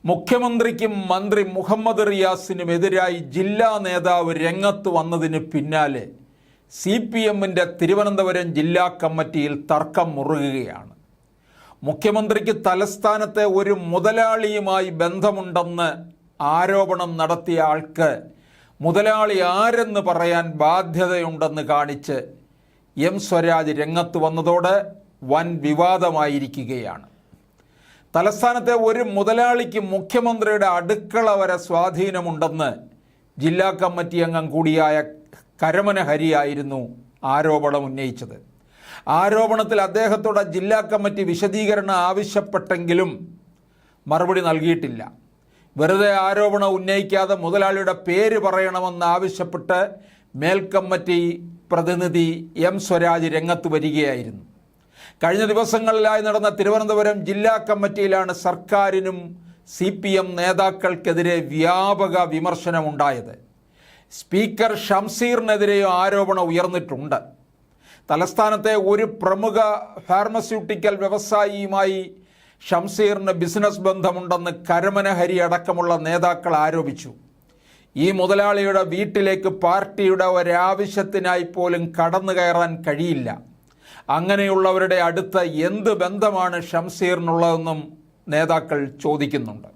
മുഖ്യമന്ത്രിക്കും മന്ത്രി മുഹമ്മദ് റിയാസിനുമെതിരായി ജില്ലാ നേതാവ് രംഗത്ത് വന്നതിന് പിന്നാലെ CPMന്റെ തിരുവനന്തപുരം ജില്ലാ കമ്മിറ്റിയിൽ തർക്കം മുറുകുകയാണ്. മുഖ്യമന്ത്രിക്ക് തലസ്ഥാനത്തെ ഒരു മുതലാളിയുമായി ബന്ധമുണ്ടെന്ന് ആരോപണം നടത്തിയ ആൾക്ക് മുതലാളി ആരെന്ന് പറയാൻ ബാധ്യതയുണ്ടെന്ന് കാണിച്ച് സ്വരാജ് രംഗത്ത് വന്നതോടെ വൻ വിവാദമായിരിക്കുകയാണ്. തലസ്ഥാനത്തെ ഒരു മുതലാളിക്ക് മുഖ്യമന്ത്രിയുടെ അടുക്കള വരെ സ്വാധീനമുണ്ടെന്ന് ജില്ലാ കമ്മിറ്റി അംഗം കൂടിയായ കരമന ഹരിയായിരുന്നു ആരോപണം ഉന്നയിച്ചത്. ആരോപണത്തിൽ അദ്ദേഹത്തോട് ജില്ലാ കമ്മിറ്റി വിശദീകരണം ആവശ്യപ്പെട്ടെങ്കിലും മറുപടി നൽകിയിട്ടില്ല. വെറുതെ ആരോപണം ഉന്നയിക്കാതെ മുതലാളിയുടെ പേര് പറയണമെന്നാവശ്യപ്പെട്ട് മേൽക്കമ്മിറ്റി പ്രതിനിധി സ്വരാജ് രംഗത്ത് വരികയായിരുന്നു. കഴിഞ്ഞ ദിവസങ്ങളിലായി നടന്ന തിരുവനന്തപുരം ജില്ലാ കമ്മിറ്റിയിലാണ് സർക്കാരിനും CPM നേതാക്കൾക്കെതിരെ വ്യാപക വിമർശനമുണ്ടായത്. സ്പീക്കർ ഷംസീറിനെതിരെയോ ആരോപണം ഉയർന്നിട്ടുണ്ട്. തലസ്ഥാനത്തെ ഒരു പ്രമുഖ ഫാർമസ്യൂട്ടിക്കൽ വ്യവസായിയുമായി ഷംസീറിന് ബിസിനസ് ബന്ധമുണ്ടെന്ന് കരമന ഹരി അടക്കമുള്ള നേതാക്കൾ ആരോപിച്ചു. ഈ മുതലാളിയുടെ വീട്ടിലേക്ക് പാർട്ടിയുടെ ഒരാവശ്യത്തിനായി പോലും കടന്നു കയറാൻ കഴിയില്ല. അങ്ങനെയുള്ളവരുടെ അടുത്ത് എന്ത് ബന്ധമാണ് ഷംസീറിനുള്ളതെന്നും നേതാക്കൾ ചോദിക്കുന്നുണ്ട്.